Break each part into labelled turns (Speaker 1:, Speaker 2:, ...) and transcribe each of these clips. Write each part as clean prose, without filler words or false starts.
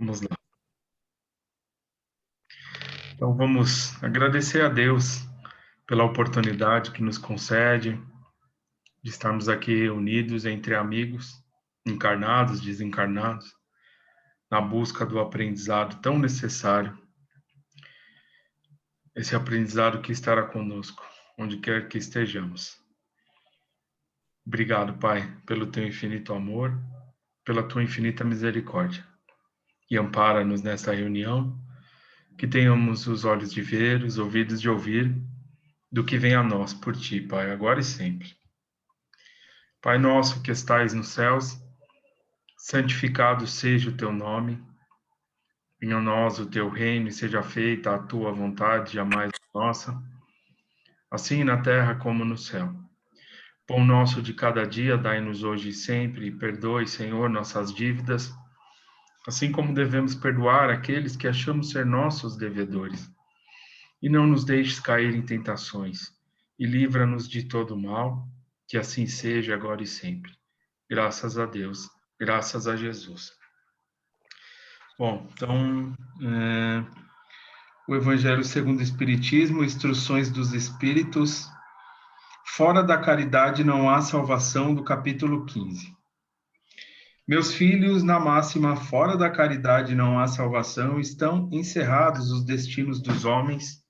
Speaker 1: Vamos lá. Então, vamos agradecer a Deus pela oportunidade que nos concede de estarmos aqui unidos entre amigos, encarnados, desencarnados, na busca do aprendizado tão necessário, esse aprendizado que estará conosco, onde quer que estejamos. Obrigado, Pai, pelo teu infinito amor, pela tua infinita misericórdia. E ampara-nos nesta reunião, que tenhamos os olhos de ver, os ouvidos de ouvir, do que vem a nós por ti, Pai, agora e sempre. Pai nosso que estais nos céus, santificado seja o teu nome. Venha a nós o teu reino e seja feita a tua vontade, jamais a nossa, assim na terra como no céu. Pão nosso de cada dia dai-nos hoje e sempre, e perdoe, Senhor, nossas dívidas, assim como devemos perdoar aqueles que achamos ser nossos devedores. E não nos deixes cair em tentações, e livra-nos de todo mal, que assim seja agora e sempre. Graças a Deus, graças a Jesus. Bom, então, o Evangelho segundo o Espiritismo, Instruções dos Espíritos, fora da caridade não há salvação, do capítulo 15. Meus filhos, na máxima, fora da caridade não há salvação, estão encerrados os destinos dos homens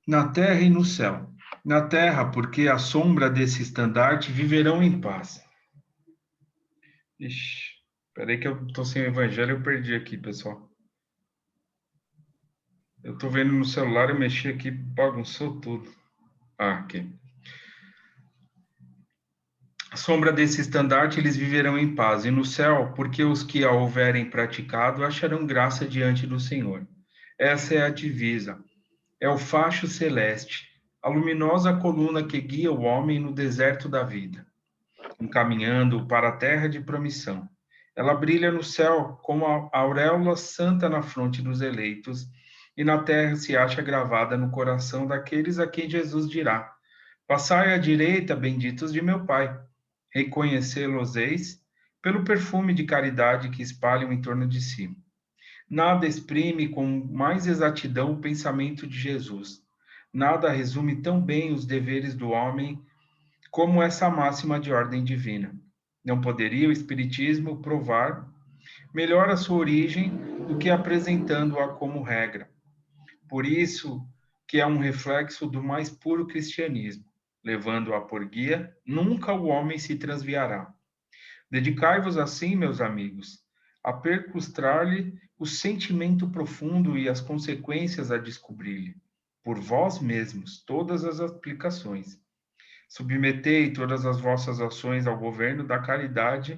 Speaker 1: na terra e no céu. Na terra, porque à sombra desse estandarte viverão em paz. Ixi, peraí que eu tô sem o Evangelho, eu perdi aqui, pessoal. Eu tô vendo no celular, eu mexi aqui, bagunçou tudo. Ah, aqui. À sombra desse estandarte eles viverão em paz, e no céu, porque os que a houverem praticado acharão graça diante do Senhor. Essa é a divisa, é o facho celeste, a luminosa coluna que guia o homem no deserto da vida, encaminhando-o para a terra de promissão. Ela brilha no céu como a auréola santa na fronte dos eleitos, e na terra se acha gravada no coração daqueles a quem Jesus dirá: Passai à direita, benditos de meu Pai. Reconhecê-los-eis pelo perfume de caridade que espalham em torno de si. Nada exprime com mais exatidão o pensamento de Jesus. Nada resume tão bem os deveres do homem como essa máxima de ordem divina. Não poderia o Espiritismo provar melhor a sua origem do que apresentando-a como regra. Por isso que é um reflexo do mais puro cristianismo. Levando-a por guia, nunca o homem se transviará. Dedicai-vos assim, meus amigos, a percustrar-lhe o sentimento profundo e as consequências a descobrir-lhe, por vós mesmos, todas as aplicações. Submetei todas as vossas ações ao governo da caridade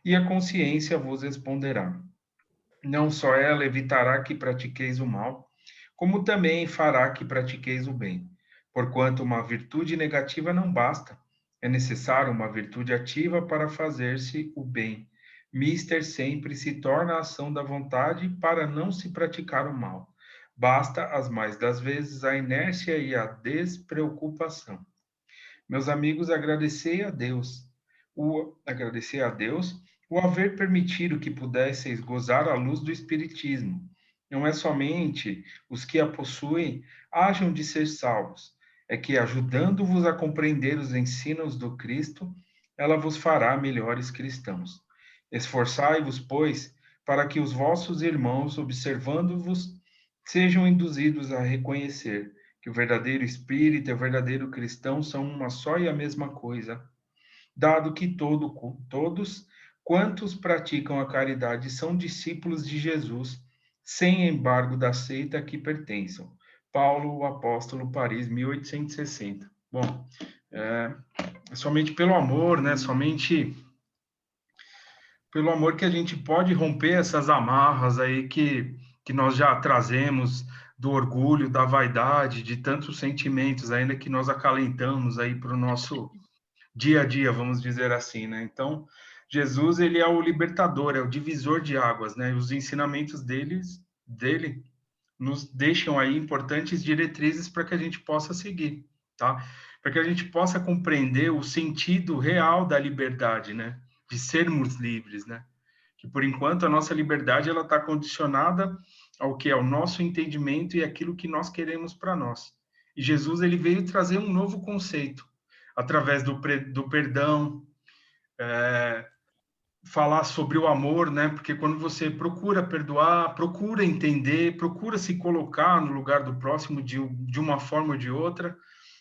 Speaker 1: e a consciência vos responderá. Não só ela evitará que pratiqueis o mal, como também fará que pratiqueis o bem. Porquanto uma virtude negativa não basta, é necessário uma virtude ativa para fazer-se o bem. Mister sempre se torna a ação da vontade para não se praticar o mal. Basta, as mais das vezes, a inércia e a despreocupação. Meus amigos, agradecer a Deus o haver permitido que pudesseis gozar a luz do Espiritismo. Não é somente os que a possuem hajam de ser salvos, é que, ajudando-vos a compreender os ensinos do Cristo, ela vos fará melhores cristãos. Esforçai-vos, pois, para que os vossos irmãos, observando-vos, sejam induzidos a reconhecer que o verdadeiro espírita e o verdadeiro cristão são uma só e a mesma coisa, dado que todos quantos praticam a caridade são discípulos de Jesus, sem embargo da seita a que pertençam. Paulo, o apóstolo, Paris, 1860. Bom, somente pelo amor, né? Somente pelo amor que a gente pode romper essas amarras aí que nós já trazemos do orgulho, da vaidade, de tantos sentimentos ainda que nós acalentamos aí para o nosso dia a dia, vamos dizer assim, né? Então, Jesus, ele é o libertador, é o divisor de águas, né? Os ensinamentos dele nos deixam aí importantes diretrizes para que a gente possa seguir, tá? Para que a gente possa compreender o sentido real da liberdade, né? De sermos livres, né? Que, por enquanto, a nossa liberdade ela está condicionada ao que é o nosso entendimento e aquilo que nós queremos para nós. E Jesus ele veio trazer um novo conceito, através do perdão, falar sobre o amor, né? Porque quando você procura perdoar, procura entender, procura se colocar no lugar do próximo de uma forma ou de outra,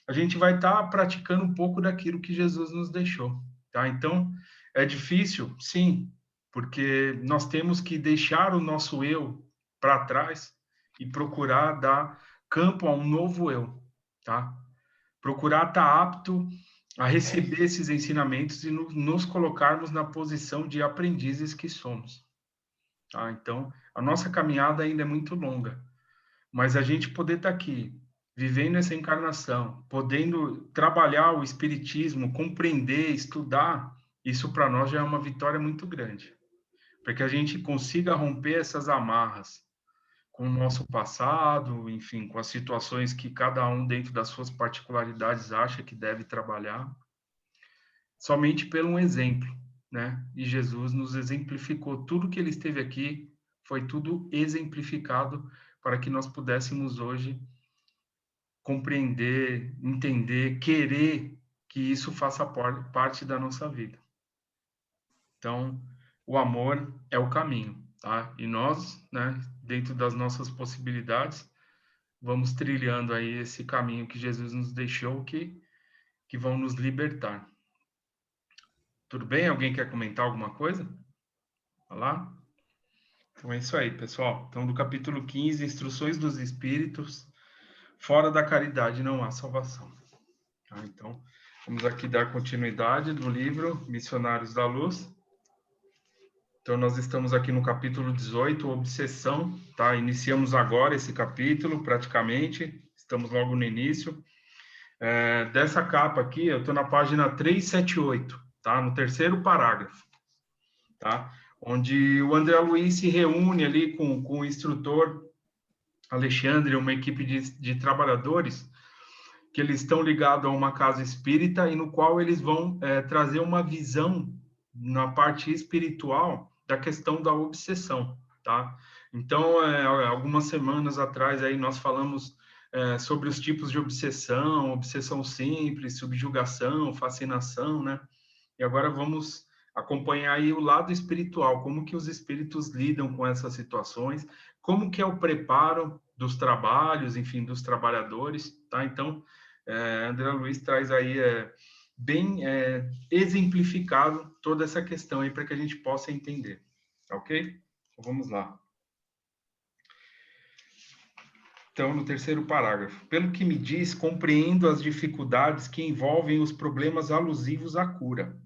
Speaker 1: a gente vai estar praticando um pouco daquilo que Jesus nos deixou, tá? Então, é difícil, sim, porque nós temos que deixar o nosso eu para trás e procurar dar campo a um novo eu, tá? Procurar estar apto a receber esses ensinamentos e nos colocarmos na posição de aprendizes que somos. Tá? Então, a nossa caminhada ainda é muito longa, mas a gente poder estar aqui, vivendo essa encarnação, podendo trabalhar o espiritismo, compreender, estudar, isso para nós já é uma vitória muito grande, para que a gente consiga romper essas amarras com o nosso passado, enfim, com as situações que cada um dentro das suas particularidades acha que deve trabalhar, somente pelo um exemplo, né? E Jesus nos exemplificou tudo que ele esteve aqui, foi tudo exemplificado para que nós pudéssemos hoje compreender, entender, querer que isso faça parte da nossa vida. Então, o amor é o caminho, tá? E nós, né, dentro das nossas possibilidades, vamos trilhando aí esse caminho que Jesus nos deixou, que vão nos libertar. Tudo bem? Alguém quer comentar alguma coisa? Vai lá? Então é isso aí, pessoal. Então, do capítulo 15, Instruções dos Espíritos, fora da caridade não há salvação. Tá? Então, vamos aqui dar continuidade no livro Missionários da Luz. Então, nós estamos aqui no capítulo 18, Obsessão, tá? Iniciamos agora esse capítulo, praticamente, estamos logo no início. Dessa capa aqui, eu estou na página 378, tá? No terceiro parágrafo, tá? Onde o André Luiz se reúne ali com o instrutor Alexandre, uma equipe de trabalhadores, que eles estão ligados a uma casa espírita e no qual eles vão trazer uma visão na parte espiritual da questão da obsessão, tá? Então, algumas semanas atrás aí nós falamos sobre os tipos de obsessão, obsessão simples, subjugação, fascinação, né? E agora vamos acompanhar aí o lado espiritual, como que os espíritos lidam com essas situações, como que é o preparo dos trabalhos, enfim, dos trabalhadores, tá? Então, André Luiz traz aí bem exemplificado toda essa questão aí para que a gente possa entender, tá ok? Então, vamos lá. Então, no terceiro parágrafo. Pelo que me diz, compreendo as dificuldades que envolvem os problemas alusivos à cura.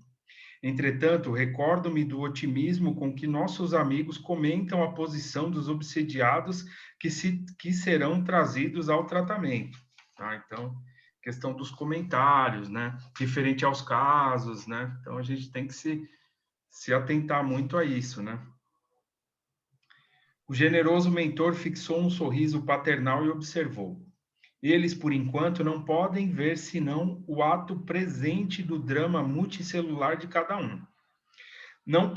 Speaker 1: Entretanto, recordo-me do otimismo com que nossos amigos comentam a posição dos obsediados que serão trazidos ao tratamento. Tá? Então, questão dos comentários, né? Referente aos casos, né? Então, a gente tem que se atentar muito a isso, né? O generoso mentor fixou um sorriso paternal e observou. Eles, por enquanto, não podem ver senão o ato presente do drama multicelular de cada um. Não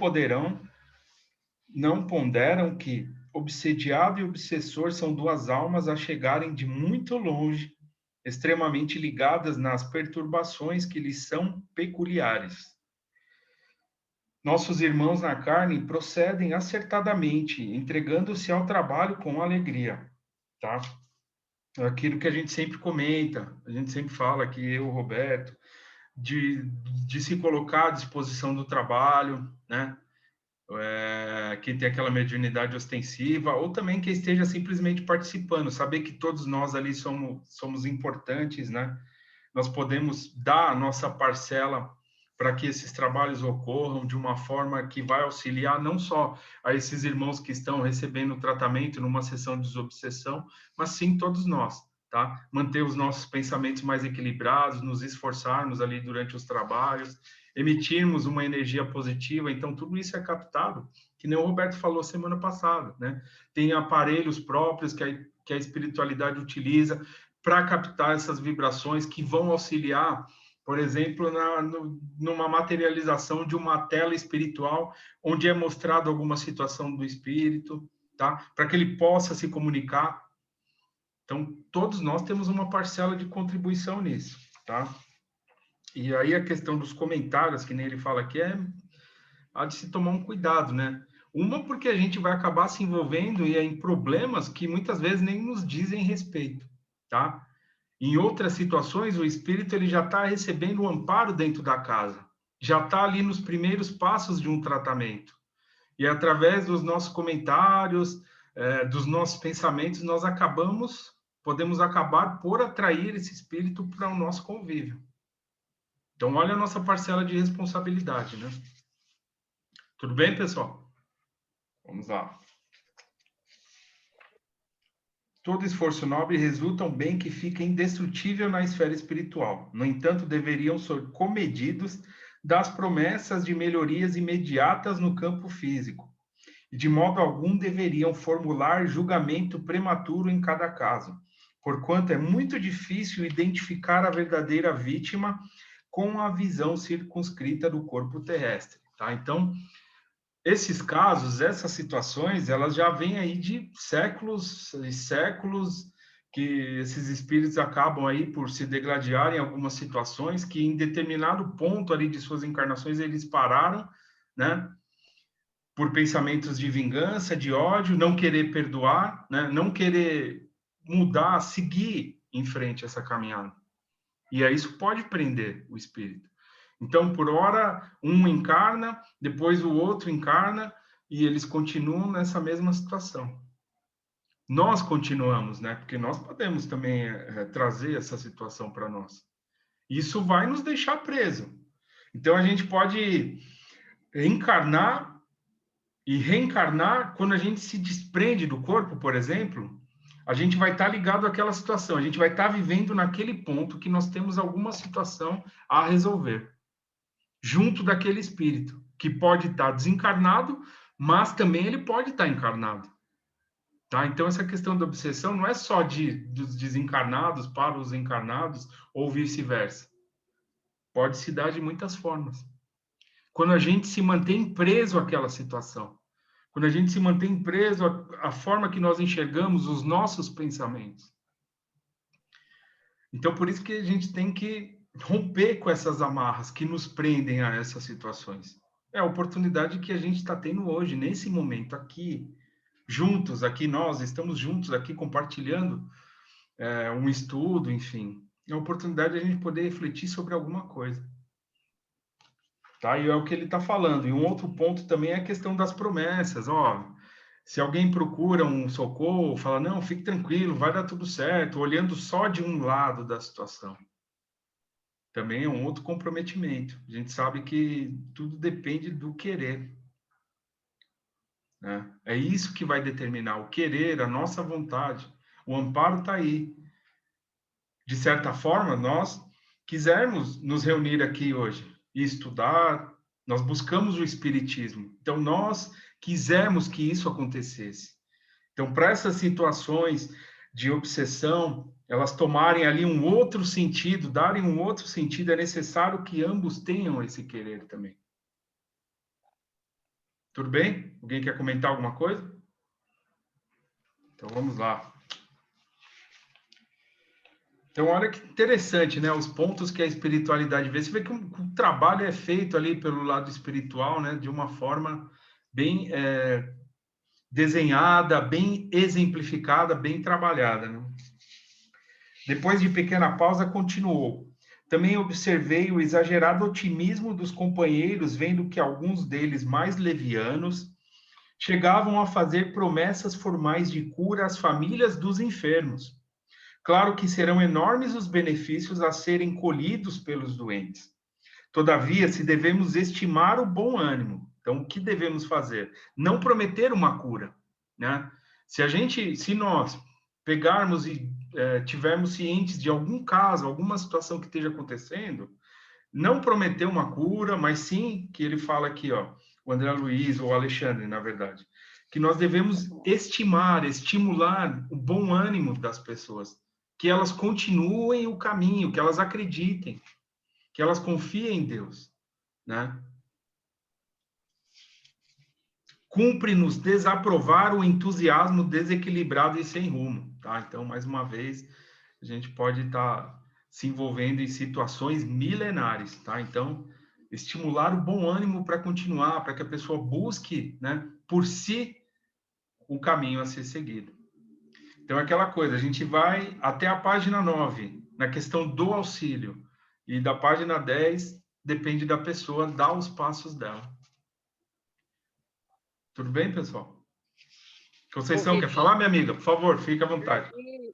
Speaker 1: ponderam que obsediado e obsessor são duas almas a chegarem de muito longe, extremamente ligadas nas perturbações que lhes são peculiares. Nossos irmãos na carne procedem acertadamente, entregando-se ao trabalho com alegria, tá? Aquilo que a gente sempre comenta, a gente sempre fala aqui, eu, Roberto, de se colocar à disposição do trabalho, né? Quem tem aquela mediunidade ostensiva, ou também que esteja simplesmente participando, saber que todos nós ali somos importantes, né? Nós podemos dar a nossa parcela para que esses trabalhos ocorram de uma forma que vai auxiliar não só a esses irmãos que estão recebendo tratamento numa sessão de desobsessão, mas sim todos nós, tá? Manter os nossos pensamentos mais equilibrados, nos esforçarmos ali durante os trabalhos, emitirmos uma energia positiva, então tudo isso é captado, que nem o Roberto falou semana passada, né? Tem aparelhos próprios que a espiritualidade utiliza para captar essas vibrações que vão auxiliar Por exemplo, numa materialização de uma tela espiritual, onde é mostrado alguma situação do espírito, tá? Para que ele possa se comunicar. Então, todos nós temos uma parcela de contribuição nisso, tá? E aí a questão dos comentários, que nem ele fala aqui, há de se tomar um cuidado, né? Uma, porque a gente vai acabar se envolvendo em problemas que muitas vezes nem nos dizem respeito, tá? Em outras situações, o espírito ele já está recebendo o amparo dentro da casa, já está ali nos primeiros passos de um tratamento. E através dos nossos comentários, dos nossos pensamentos, podemos acabar por atrair esse espírito para o nosso convívio. Então, olha a nossa parcela de responsabilidade, né? Tudo bem, pessoal? Vamos lá. Todo esforço nobre resulta um bem que fica indestrutível na esfera espiritual. No entanto, deveriam ser comedidos das promessas de melhorias imediatas no campo físico. E de modo algum deveriam formular julgamento prematuro em cada caso, porquanto é muito difícil identificar a verdadeira vítima com a visão circunscrita do corpo terrestre. Tá? Então, esses casos, essas situações, elas já vêm aí de séculos e séculos que esses espíritos acabam aí por se degladiar em algumas situações que em determinado ponto ali de suas encarnações eles pararam, né? Por pensamentos de vingança, de ódio, não querer perdoar, né? Não querer mudar, seguir em frente essa caminhada. E aí isso pode prender o espírito. Então, por hora, um encarna, depois o outro encarna, e eles continuam nessa mesma situação. Nós continuamos, né? Porque nós podemos também trazer essa situação para nós. Isso vai nos deixar preso. Então, a gente pode encarnar e reencarnar quando a gente se desprende do corpo, por exemplo. A gente vai estar ligado àquela situação, a gente vai estar vivendo naquele ponto que nós temos alguma situação a resolver, junto daquele espírito, que pode estar desencarnado, mas também ele pode estar encarnado. Tá? Então, essa questão da obsessão não é só dos desencarnados para os encarnados, ou vice-versa. Pode se dar de muitas formas. Quando a gente se mantém preso àquela situação, quando a gente se mantém preso à forma que nós enxergamos os nossos pensamentos. Então, por isso que a gente tem que romper com essas amarras que nos prendem a essas situações. É a oportunidade que a gente está tendo hoje, nesse momento, aqui, juntos, aqui nós estamos juntos, aqui compartilhando um estudo, enfim. É a oportunidade de a gente poder refletir sobre alguma coisa. Tá? E é o que ele está falando. E um outro ponto também é a questão das promessas. Ó, se alguém procura um socorro, fala, não, fique tranquilo, vai dar tudo certo, olhando só de um lado da situação. Também é um outro comprometimento. A gente sabe que tudo depende do querer. Né? É isso que vai determinar o querer, a nossa vontade. O amparo está aí. De certa forma, nós quisermos nos reunir aqui hoje e estudar, nós buscamos o Espiritismo. Então, nós quisemos que isso acontecesse. Então, para essas situações de obsessão, elas tomarem ali um outro sentido, darem um outro sentido, é necessário que ambos tenham esse querer também. Tudo bem? Alguém quer comentar alguma coisa? Então, vamos lá. Então, olha que interessante, né? Os pontos que a espiritualidade vê. Você vê que o trabalho é feito ali pelo lado espiritual, né? De uma forma bem desenhada, bem exemplificada, bem trabalhada, né? Depois de pequena pausa, continuou. Também observei o exagerado otimismo dos companheiros, vendo que alguns deles mais levianos chegavam a fazer promessas formais de cura às famílias dos enfermos. Claro que serão enormes os benefícios a serem colhidos pelos doentes. Todavia, se devemos estimar o bom ânimo, então o que devemos fazer? Não prometer uma cura, né? Se nós pegarmos e tivermos cientes de algum caso, alguma situação que esteja acontecendo, não prometer uma cura, mas sim que ele fala aqui, ó, o André Luiz ou o Alexandre, na verdade, que nós devemos estimar, estimular o bom ânimo das pessoas, que elas continuem o caminho, que elas acreditem, que elas confiem em Deus, né? Cumpre-nos desaprovar o entusiasmo desequilibrado e sem rumo, tá? Então, mais uma vez, a gente pode estar se envolvendo em situações milenares, tá? Então, estimular o bom ânimo para continuar, para que a pessoa busque, né, por si, o caminho a ser seguido. Então, é aquela coisa, a gente vai até a página 9, na questão do auxílio, e da página 10, depende da pessoa dar os passos dela. Tudo bem, pessoal?
Speaker 2: Ô,
Speaker 1: Conceição, quer
Speaker 2: Vitor,
Speaker 1: falar, minha amiga? Por favor, fique à vontade.
Speaker 2: e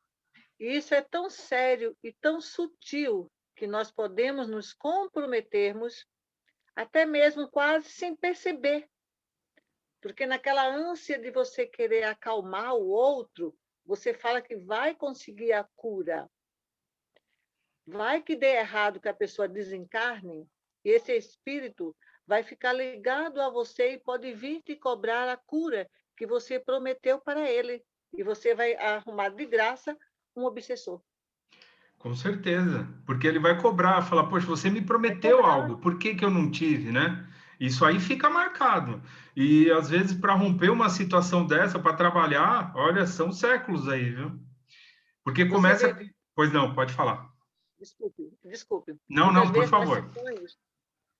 Speaker 2: isso é tão sério e tão sutil que nós podemos nos comprometermos, até mesmo quase sem perceber, porque naquela ânsia de você querer acalmar o outro, você fala que vai conseguir a cura. Vai que dê errado, que a pessoa desencarne, e esse espírito vai ficar ligado a você e pode vir te cobrar a cura que você prometeu para ele. E você vai arrumar de graça um obsessor.
Speaker 1: Com certeza, porque ele vai cobrar, falar, poxa, você me
Speaker 2: Vai
Speaker 1: prometeu
Speaker 2: cobrar.
Speaker 1: algo, por que que eu não tive, né? Isso aí fica marcado. E às vezes para romper uma situação dessa, para trabalhar, olha, são séculos aí, viu? Porque
Speaker 2: Você vê,
Speaker 1: começa, pois não, pode falar.
Speaker 2: desculpe,
Speaker 1: Não,
Speaker 2: porque
Speaker 1: não, por favor.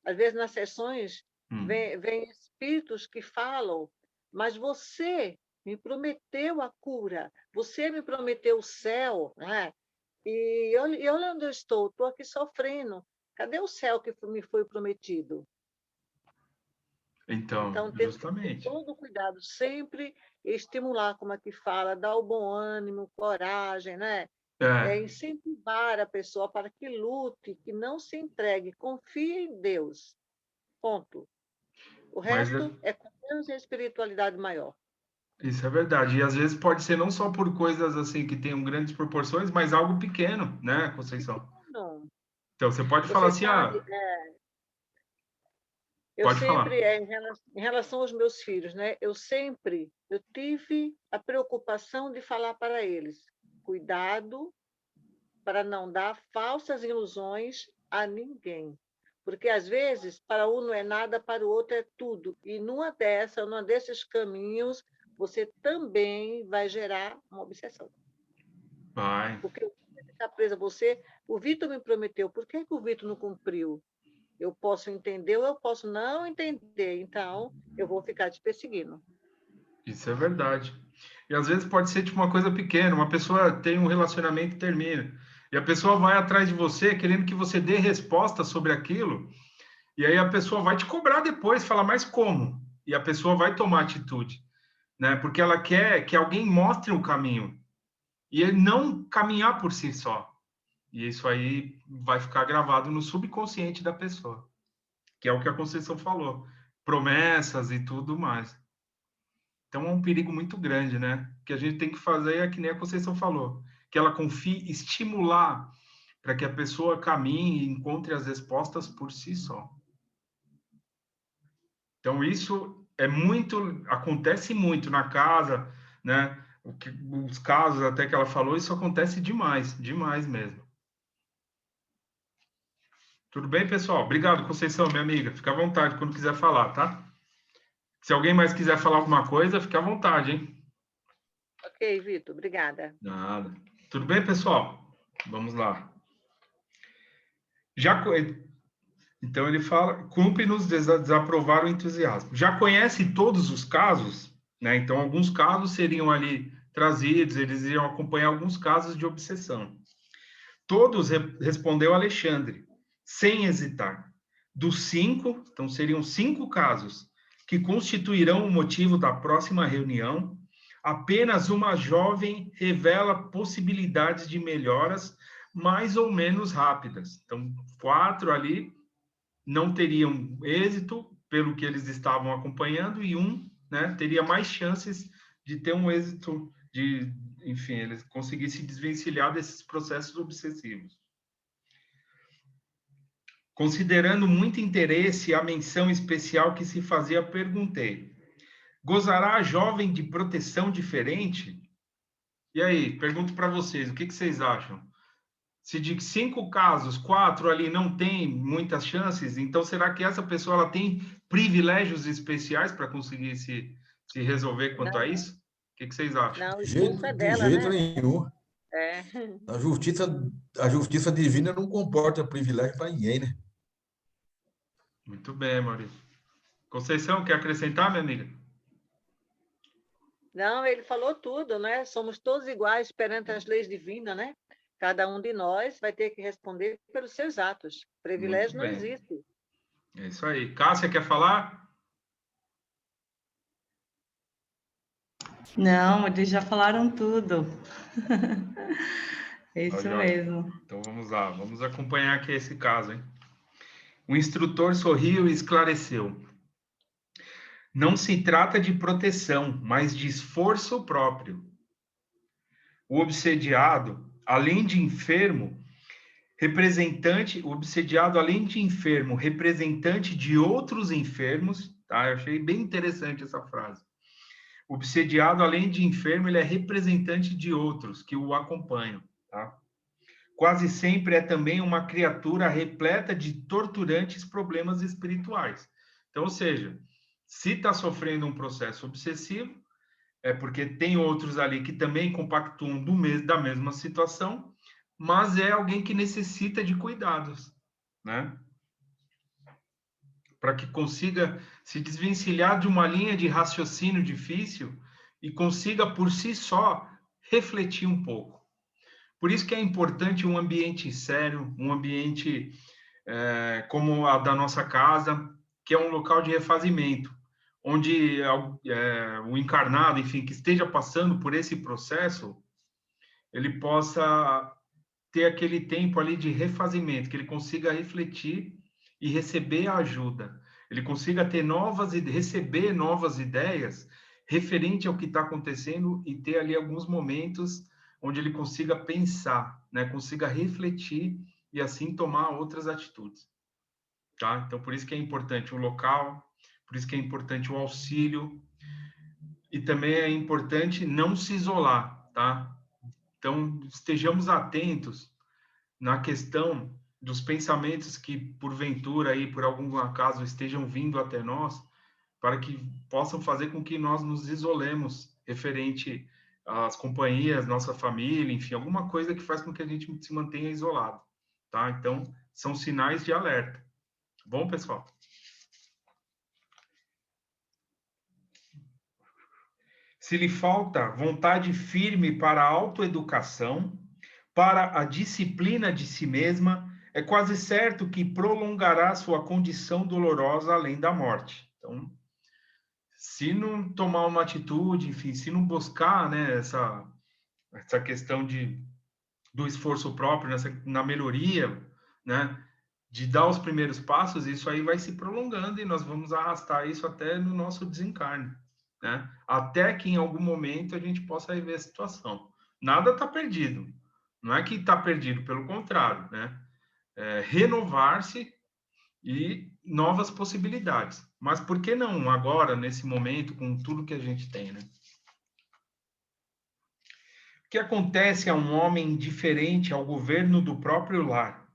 Speaker 2: às vezes nas sessões
Speaker 1: Hum.
Speaker 2: vem espíritos que falam, mas você me prometeu a cura, você me prometeu o céu, né? E olha onde eu estou aqui sofrendo. Cadê o céu que me foi prometido?
Speaker 1: Então,
Speaker 2: Então, temos que ter
Speaker 1: justamente.
Speaker 2: todo o cuidado, sempre estimular, como aqui fala, dar o bom ânimo, coragem, né? É
Speaker 1: É,
Speaker 2: incentivar a pessoa para que lute, que não se entregue, confie em Deus. Ponto. O
Speaker 1: mas
Speaker 2: resto é com Deus e a espiritualidade maior.
Speaker 1: isso é verdade. E às vezes pode ser não só por coisas assim que tenham grandes proporções, mas algo pequeno, né, Conceição?
Speaker 2: Não.
Speaker 1: Então, você pode falar
Speaker 2: Você
Speaker 1: assim,
Speaker 2: sabe,
Speaker 1: ah,
Speaker 2: eu
Speaker 1: pode falar.
Speaker 2: sempre, em relação aos meus filhos, né? Eu tive a preocupação de falar para eles, cuidado para não dar falsas ilusões a ninguém. Porque, às vezes, para um não é nada, para o outro é tudo. E num desses caminhos, você também vai gerar uma obsessão.
Speaker 1: Vai.
Speaker 2: Porque o que ficar preso a você, o Vitor me prometeu, por que que o Vitor não cumpriu? Eu posso entender ou eu posso não entender, então eu vou ficar te perseguindo.
Speaker 1: Isso é verdade. E às vezes pode ser tipo uma coisa pequena, uma pessoa tem um relacionamento e termina. E a pessoa vai atrás de você querendo que você dê resposta sobre aquilo, e aí a pessoa vai te cobrar depois, falar, mas como? E a pessoa vai tomar atitude, né? Porque ela quer que alguém mostre o caminho e ele não caminhar por si só. E isso aí vai ficar gravado no subconsciente da pessoa, que é o que a Conceição falou, promessas e tudo mais. Então é um perigo muito grande, né? O que a gente tem que fazer é que nem a Conceição falou, que ela confie, estimular para que a pessoa caminhe e encontre as respostas por si só. Então isso é muito, acontece muito na casa, né? Os casos até que ela falou, isso acontece demais, demais mesmo. Tudo bem, pessoal? Obrigado, Conceição, minha amiga. Fica à vontade quando quiser falar, tá? Se alguém mais quiser falar alguma coisa, fica à vontade, hein?
Speaker 2: Ok, Vitor, obrigada.
Speaker 1: Nada. Tudo bem, pessoal? Vamos lá. Já então ele fala, cumpre-nos desaprovar o entusiasmo. Já conhece todos os casos, né? Então alguns casos seriam ali trazidos, eles iriam acompanhar alguns casos de obsessão. Todos, respondeu Alexandre, sem hesitar. Dos 5, então seriam 5 casos que constituirão o motivo da próxima reunião. Apenas uma jovem revela possibilidades de melhoras mais ou menos rápidas. Então, 4 ali não teriam êxito pelo que eles estavam acompanhando e um, né, teria mais chances de ter um êxito, de, enfim, eles conseguissem desvencilhar desses processos obsessivos. Considerando muito interesse a menção especial que se fazia, perguntei: gozará a jovem de proteção diferente? E aí, pergunto para vocês, o que, que vocês acham? Se de 5 casos, 4 ali não tem muitas chances, então será que essa pessoa ela tem privilégios especiais para conseguir se resolver quanto a
Speaker 2: Não,
Speaker 1: isso? O que vocês acham?
Speaker 2: não, o esforço é
Speaker 3: De
Speaker 2: dela,
Speaker 3: jeito
Speaker 2: né?
Speaker 3: nenhum.
Speaker 2: É.
Speaker 3: A justiça, a justiça divina não comporta privilégio para ninguém, né?
Speaker 1: Muito bem, Maurício. Conceição, quer acrescentar, minha amiga?
Speaker 2: Não, ele falou tudo, né? Somos todos iguais perante as leis divinas, né? Cada um de nós vai ter que responder pelos seus atos.
Speaker 1: Muito
Speaker 2: Privilégio não
Speaker 1: bem.
Speaker 2: existe.
Speaker 1: É isso aí. Cássia, quer falar?
Speaker 4: Não, eles já falaram tudo. É
Speaker 1: Tá,
Speaker 4: isso
Speaker 1: joia.
Speaker 4: mesmo.
Speaker 1: Então vamos lá, vamos acompanhar aqui esse caso, hein? O instrutor sorriu e esclareceu. Não se trata de proteção, mas de esforço próprio. O obsediado, além de enfermo, representante de outros enfermos, tá? Eu achei bem interessante essa frase. O obsediado, além de enfermo, ele é representante de outros que o acompanham, tá? Quase sempre é também uma criatura repleta de torturantes problemas espirituais. Então, ou seja, se está sofrendo um processo obsessivo, é porque tem outros ali que também compactuam da mesma situação, mas é alguém que necessita de cuidados, né? Para que consiga se desvencilhar de uma linha de raciocínio difícil e consiga por si só refletir um pouco. Por isso que é importante um ambiente sério, um ambiente como a da nossa casa, que é um local de refazimento, onde o encarnado, enfim, que esteja passando por esse processo, ele possa ter aquele tempo ali de refazimento, que ele consiga refletir e receber a ajuda, ele consiga ter receber novas ideias referente ao que está acontecendo e ter ali alguns momentos onde ele consiga pensar, né, consiga refletir e assim tomar outras atitudes, tá? Então por isso que é importante o local, por isso que é importante o auxílio e também é importante não se isolar, tá? Então estejamos atentos na questão dos pensamentos que, porventura, aí, por algum acaso, estejam vindo até nós, para que possam fazer com que nós nos isolemos referente às companhias, nossa família, enfim, alguma coisa que faz com que a gente se mantenha isolado, tá? Então, são sinais de alerta. Bom, pessoal? Se lhe falta vontade firme para a autoeducação, para a disciplina de si mesma, é quase certo que prolongará sua condição dolorosa além da morte. Então, se não tomar uma atitude, enfim, se não buscar, né, essa questão do esforço próprio, na melhoria, né, de dar os primeiros passos, isso aí vai se prolongando e nós vamos arrastar isso até no nosso desencarne, né? Até que em algum momento a gente possa rever a situação. Nada está perdido. Não é que está perdido, pelo contrário, né? Renovar-se e novas possibilidades. Mas por que não agora, nesse momento, com tudo que a gente tem, né? O que acontece a um homem indiferente ao governo do próprio lar?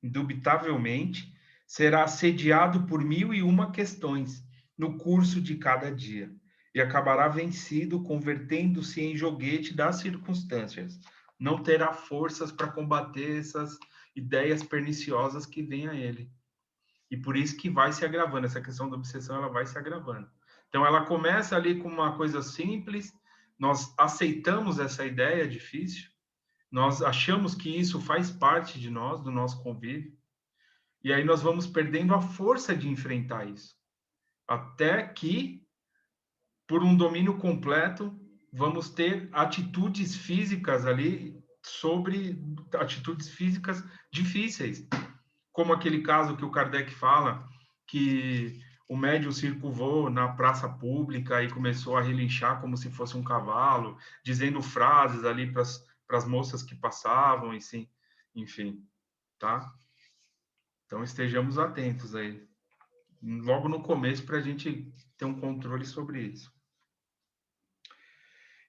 Speaker 1: Indubitavelmente, será assediado por 1001 questões no curso de cada dia e acabará vencido, convertendo-se em joguete das circunstâncias. Não terá forças para combater essas ideias perniciosas que vêm a ele. E por isso que vai se agravando, essa questão da obsessão, ela vai se agravando. Então, ela começa ali com uma coisa simples, nós aceitamos essa ideia difícil, nós achamos que isso faz parte de nós, do nosso convívio, e aí nós vamos perdendo a força de enfrentar isso. Até que, por um domínio completo, vamos ter atitudes físicas ali sobre atitudes físicas difíceis. Como aquele caso que o Kardec fala, que o médium circulou na praça pública e começou a relinchar como se fosse um cavalo, dizendo frases ali para as moças que passavam, e sim, enfim, tá? Então estejamos atentos aí, logo no começo, para a gente ter um controle sobre isso.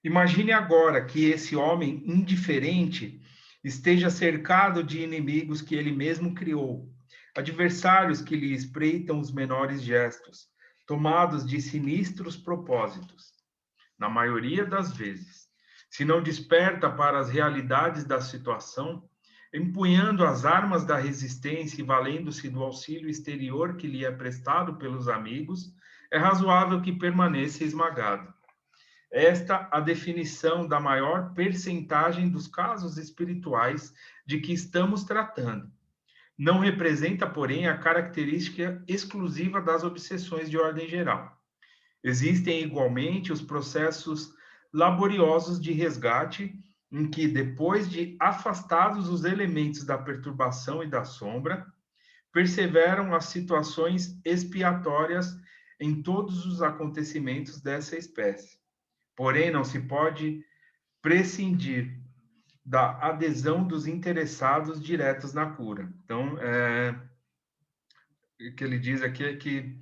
Speaker 1: Imagine agora que esse homem indiferente esteja cercado de inimigos que ele mesmo criou, adversários que lhe espreitam os menores gestos, tomados de sinistros propósitos. Na maioria das vezes, se não desperta para as realidades da situação, empunhando as armas da resistência e valendo-se do auxílio exterior que lhe é prestado pelos amigos, é razoável que permaneça esmagado. Esta a definição da maior percentagem dos casos espirituais de que estamos tratando. Não representa, porém, a característica exclusiva das obsessões de ordem geral. Existem igualmente os processos laboriosos de resgate, em que, depois de afastados os elementos da perturbação e da sombra, perseveram as situações expiatórias em todos os acontecimentos dessa espécie. Porém, não se pode prescindir da adesão dos interessados diretos na cura. Então, o que ele diz aqui é que,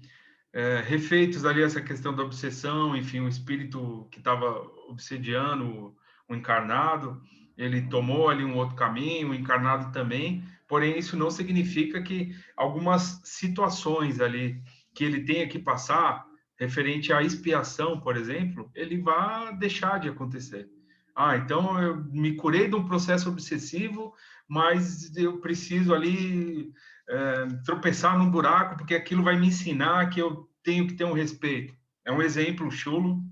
Speaker 1: refeitos ali essa questão da obsessão, enfim, o espírito que estava obsediando o encarnado, ele tomou ali um outro caminho, o encarnado também, porém isso não significa que algumas situações ali que ele tenha que passar, referente à expiação, por exemplo, ele vai deixar de acontecer. Ah, então eu me curei de um processo obsessivo, mas eu preciso ali tropeçar num buraco, porque aquilo vai me ensinar que eu tenho que ter um respeito. É um exemplo chulo,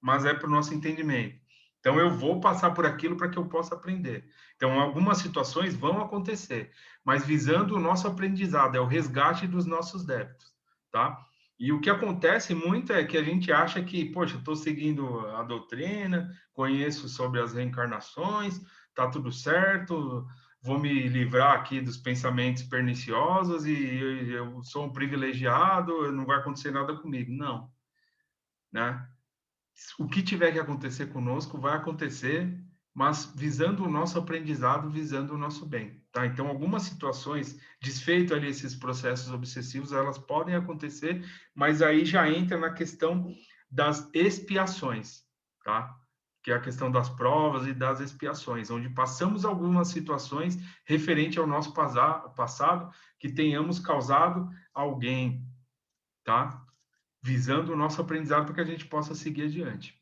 Speaker 1: mas é para o nosso entendimento. Então, eu vou passar por aquilo para que eu possa aprender. Então, algumas situações vão acontecer, mas visando o nosso aprendizado, é o resgate dos nossos débitos, tá? E o que acontece muito é que a gente acha que, poxa, estou seguindo a doutrina, conheço sobre as reencarnações, tá tudo certo, vou me livrar aqui dos pensamentos perniciosos e eu sou um privilegiado, não vai acontecer nada comigo. Não, né? O que tiver que acontecer conosco vai acontecer, mas visando o nosso aprendizado, visando o nosso bem, tá? Então, algumas situações, desfeito ali esses processos obsessivos, elas podem acontecer, mas aí já entra na questão das expiações, tá? Que é a questão das provas e das expiações, onde passamos algumas situações referente ao nosso passado que tenhamos causado a alguém, tá? Visando o nosso aprendizado para que a gente possa seguir adiante.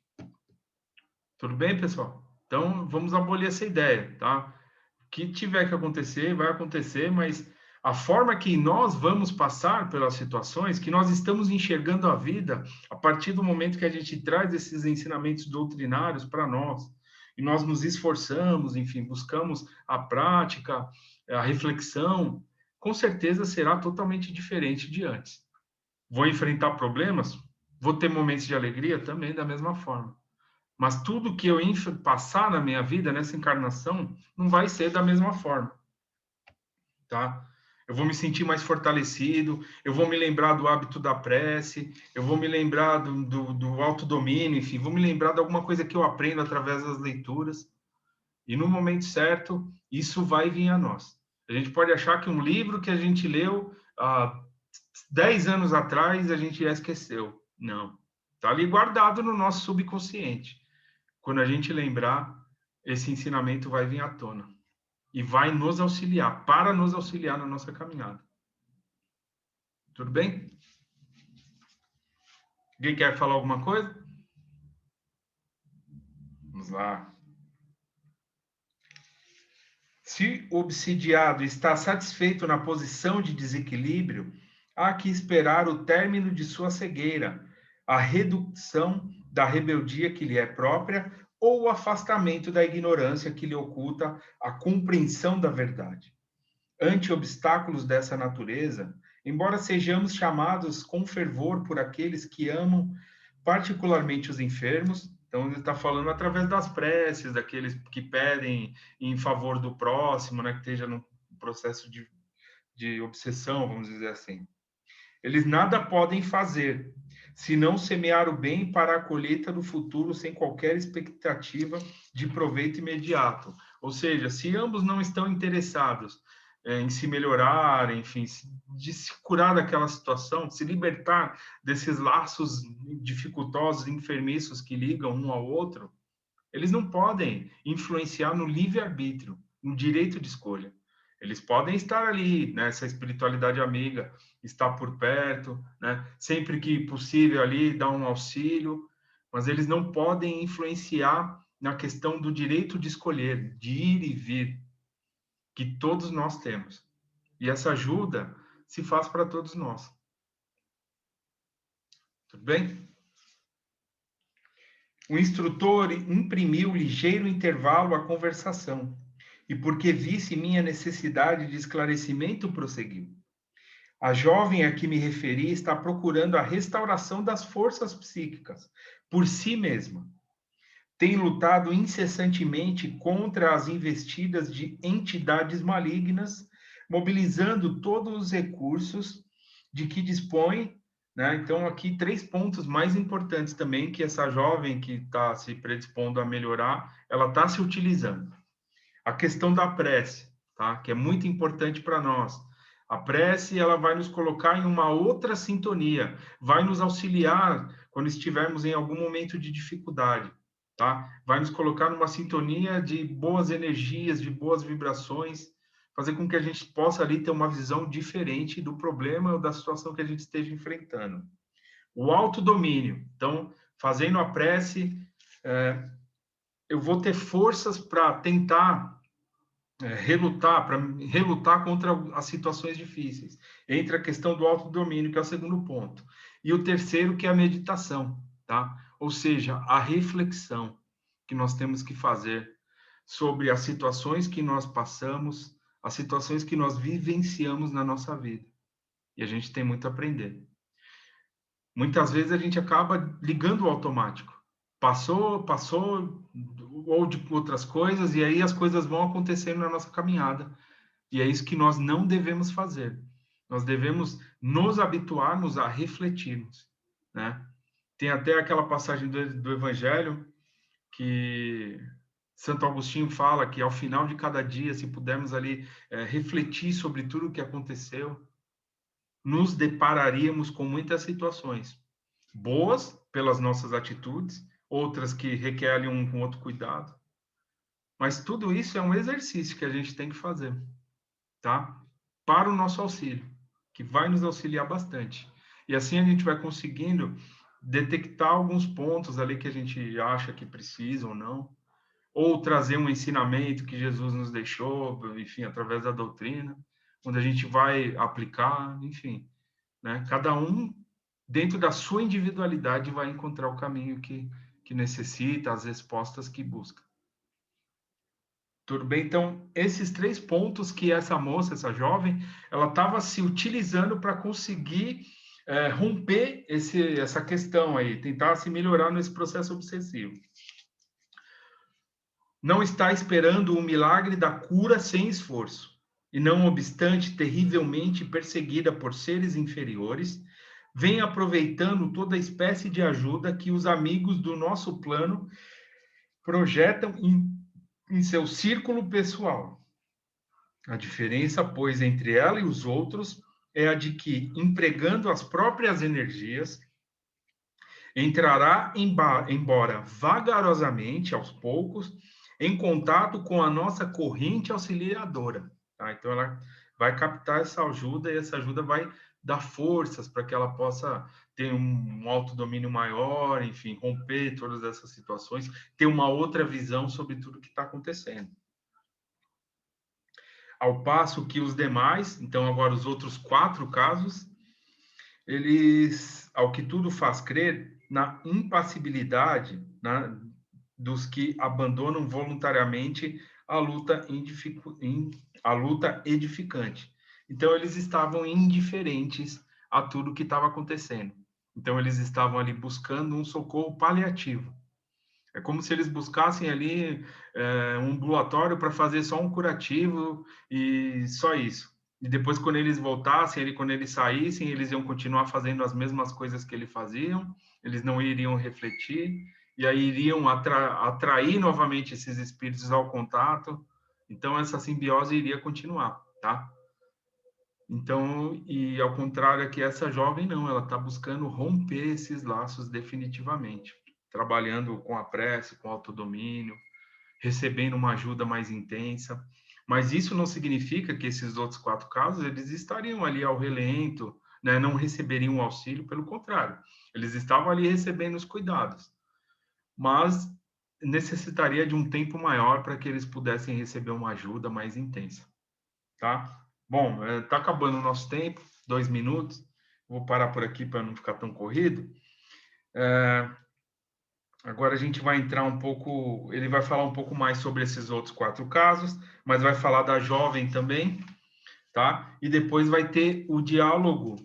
Speaker 1: Tudo bem, pessoal? Então, vamos abolir essa ideia, tá? O que tiver que acontecer, vai acontecer, mas a forma que nós vamos passar pelas situações, que nós estamos enxergando a vida a partir do momento que a gente traz esses ensinamentos doutrinários para nós, e nós nos esforçamos, enfim, buscamos a prática, a reflexão, com certeza será totalmente diferente de antes. Vou enfrentar problemas? Vou ter momentos de alegria? Também da mesma forma. Mas tudo que eu passar na minha vida, nessa encarnação, não vai ser da mesma forma, tá? Eu vou me sentir mais fortalecido, eu vou me lembrar do hábito da prece, eu vou me lembrar do autodomínio, enfim, vou me lembrar de alguma coisa que eu aprendo através das leituras. E no momento certo, isso vai vir a nós. A gente pode achar que um livro que a gente leu há 10 anos atrás, a gente já esqueceu. Não. Está ali guardado no nosso subconsciente. Quando a gente lembrar, esse ensinamento vai vir à tona e vai nos auxiliar, para nos auxiliar na nossa caminhada. Tudo bem? Alguém quer falar alguma coisa? Vamos lá. Se o obsidiado está satisfeito na posição de desequilíbrio, há que esperar o término de sua cegueira, a redução da rebeldia que lhe é própria ou o afastamento da ignorância que lhe oculta a compreensão da verdade. Ante obstáculos dessa natureza, embora sejamos chamados com fervor por aqueles que amam particularmente os enfermos, então ele está falando através das preces, daqueles que pedem em favor do próximo, né, que esteja num processo de obsessão, vamos dizer assim. Eles nada podem fazer, senão semear o bem para a colheita do futuro sem qualquer expectativa de proveito imediato. Ou seja, se ambos não estão interessados em se melhorar, enfim, de se curar daquela situação, de se libertar desses laços dificultosos, enfermiços que ligam um ao outro, eles não podem influenciar no livre-arbítrio, um direito de escolha. Eles podem estar ali, nessa espiritualidade amiga, estar por perto, né? Sempre que possível ali, dar um auxílio, mas eles não podem influenciar na questão do direito de escolher, de ir e vir, que todos nós temos. E essa ajuda se faz para todos nós. Tudo bem? O instrutor imprimiu ligeiro intervalo à conversação, e porque visse minha necessidade de esclarecimento, prosseguiu. A jovem a que me referi está procurando a restauração das forças psíquicas, por si mesma. Tem lutado incessantemente contra as investidas de entidades malignas, mobilizando todos os recursos de que dispõe, né? Então, aqui 3 pontos mais importantes também que essa jovem que está se predispondo a melhorar, ela está se utilizando. A questão da prece, tá? Que é muito importante para nós. A prece, ela vai nos colocar em uma outra sintonia, vai nos auxiliar quando estivermos em algum momento de dificuldade, tá? Vai nos colocar numa sintonia de boas energias, de boas vibrações, fazer com que a gente possa ali ter uma visão diferente do problema ou da situação que a gente esteja enfrentando. O autodomínio. Então, fazendo a prece, eu vou ter forças para tentar relutar contra as situações difíceis. Entre a questão do autodomínio, que é o segundo ponto. E o terceiro, que é a meditação, tá? Ou seja, a reflexão que nós temos que fazer sobre as situações que nós passamos, as situações que nós vivenciamos na nossa vida. E a gente tem muito a aprender. Muitas vezes a gente acaba ligando o automático. Passou, ou de outras coisas, e aí as coisas vão acontecendo na nossa caminhada. E é isso que nós não devemos fazer. Nós devemos nos habituarmos a refletirmos, né? Tem até aquela passagem do Evangelho que Santo Agostinho fala que ao final de cada dia, se pudermos ali refletir sobre tudo o que aconteceu, nos depararíamos com muitas situações boas pelas nossas atitudes, outras que requerem um outro cuidado. Mas tudo isso é um exercício que a gente tem que fazer, tá? Para o nosso auxílio, que vai nos auxiliar bastante. E assim a gente vai conseguindo detectar alguns pontos ali que a gente acha que precisa ou não, ou trazer um ensinamento que Jesus nos deixou, enfim, através da doutrina, onde a gente vai aplicar, enfim, né? Cada um, dentro da sua individualidade, vai encontrar o caminho que necessita, as respostas que busca. Tudo bem? Então, esses 3 pontos que essa moça, essa jovem, ela estava se utilizando para conseguir romper essa questão aí, tentar se melhorar nesse processo obsessivo. Não está esperando o milagre da cura sem esforço, e não obstante terrivelmente perseguida por seres inferiores, vem aproveitando toda espécie de ajuda que os amigos do nosso plano projetam em seu círculo pessoal. A diferença, pois, entre ela e os outros é a de que, empregando as próprias energias, entrará, embora vagarosamente, aos poucos, em contato com a nossa corrente auxiliadora. Tá? Então, ela vai captar essa ajuda e essa ajuda vai dar forças para que ela possa ter um autodomínio maior, enfim, romper todas essas situações, ter uma outra visão sobre tudo que está acontecendo. Ao passo que os demais, então agora os outros 4 casos, eles, ao que tudo faz crer, na impassibilidade, né, dos que abandonam voluntariamente a luta edificante. Então, eles estavam indiferentes a tudo que estava acontecendo. Então, eles estavam ali buscando um socorro paliativo. É como se eles buscassem ali um ambulatório para fazer só um curativo e só isso. E depois, quando eles voltassem, quando eles saíssem, eles iam continuar fazendo as mesmas coisas que eles faziam, eles não iriam refletir, e aí iriam atrair novamente esses espíritos ao contato. Então, essa simbiose iria continuar, tá? Então, e ao contrário aqui, essa jovem não, ela está buscando romper esses laços definitivamente, trabalhando com a prece, com o autodomínio, recebendo uma ajuda mais intensa, Mas isso não significa que esses outros 4 casos, eles estariam ali ao relento, né? Não receberiam o auxílio, pelo contrário. Eles estavam ali recebendo os cuidados. Mas necessitaria de um tempo maior para que eles pudessem receber uma ajuda mais intensa, tá? Bom, está acabando o nosso tempo, 2 minutos. Vou parar por aqui para não ficar tão corrido. Agora a gente vai entrar um pouco, ele vai falar um pouco mais sobre esses outros 4 casos, mas vai falar da jovem também, tá? E depois vai ter o diálogo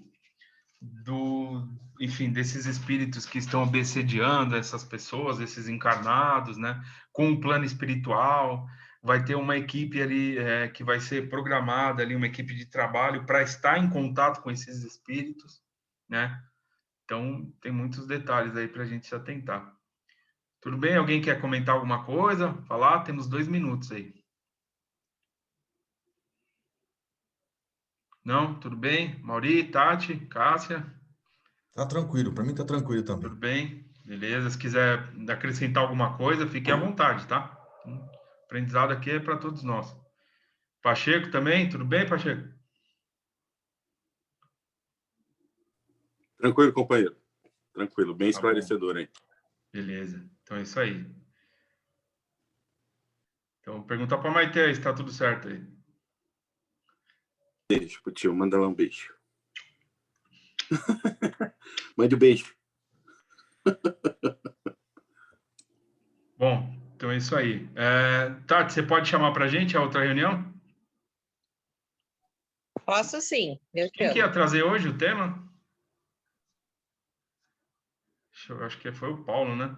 Speaker 1: enfim, desses espíritos que estão obsediando essas pessoas, esses encarnados, né? Com um plano espiritual, vai ter uma equipe ali que vai ser programada ali, uma equipe de trabalho para estar em contato com esses espíritos, né? Então, tem muitos detalhes aí para a gente se atentar. Tudo bem? Alguém quer comentar alguma coisa? Falar? Temos 2 minutos aí. Não? Tudo bem? Mauri, Tati, Cássia?
Speaker 3: Tá tranquilo, para mim tá tranquilo
Speaker 1: Tudo
Speaker 3: também.
Speaker 1: bem? Beleza. Se quiser acrescentar alguma coisa, fique à vontade, tá? O aprendizado aqui é para todos nós. Pacheco também? Tudo bem, Pacheco?
Speaker 5: Tranquilo, companheiro. Tranquilo, bem
Speaker 1: Tá bom.
Speaker 5: esclarecedor, hein?
Speaker 1: Beleza. Então é isso aí. Então, perguntar para a Maite aí se está tudo certo aí.
Speaker 5: Beijo pro tio, manda lá um beijo. Mande um beijo.
Speaker 1: Bom, então é isso aí. Tati, você pode chamar para a gente a outra reunião?
Speaker 6: Posso sim, eu
Speaker 1: Quem que ia
Speaker 6: chamo.
Speaker 1: trazer hoje o tema? Eu acho que foi o Paulo, né?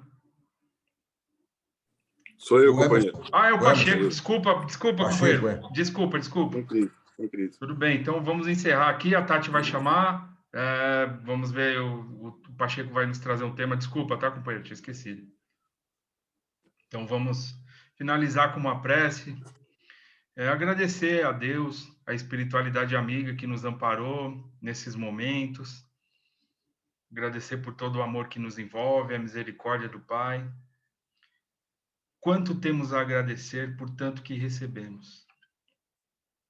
Speaker 5: Sou eu,
Speaker 3: O Emerson,
Speaker 5: companheiro.
Speaker 1: Ah, é o
Speaker 3: o Emerson.
Speaker 1: Pacheco. Desculpa,
Speaker 3: Pacheco,
Speaker 1: companheiro. Desculpa.
Speaker 5: Incrível.
Speaker 1: Tudo bem, então vamos encerrar aqui. A Tati vai chamar. Vamos ver, o Pacheco vai nos trazer um tema. Desculpa, tá, companheiro? Tinha esquecido. Então vamos finalizar com uma prece. Agradecer a Deus, a espiritualidade amiga que nos amparou nesses momentos. Agradecer por todo o amor que nos envolve, a misericórdia do Pai. Quanto temos a agradecer por tanto que recebemos.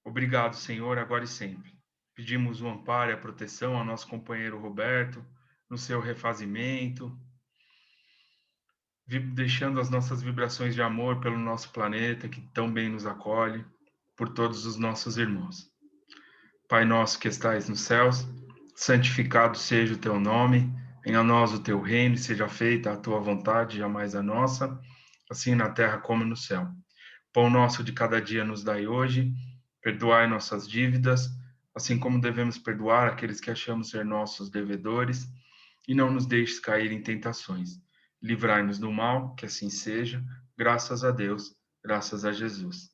Speaker 1: Obrigado, Senhor, agora e sempre. Pedimos o amparo e a proteção ao nosso companheiro Roberto, no seu refazimento, deixando as nossas vibrações de amor pelo nosso planeta, que tão bem nos acolhe, por todos os nossos irmãos. Pai nosso que estais nos céus, santificado seja o teu nome, venha a nós o teu reino, e seja feita a tua vontade, jamais a nossa, assim na terra como no céu. Pão nosso de cada dia nos dai hoje, perdoai nossas dívidas, assim como devemos perdoar aqueles que achamos ser nossos devedores, e não nos deixes cair em tentações. Livrai-nos do mal, que assim seja, graças a Deus, graças a Jesus.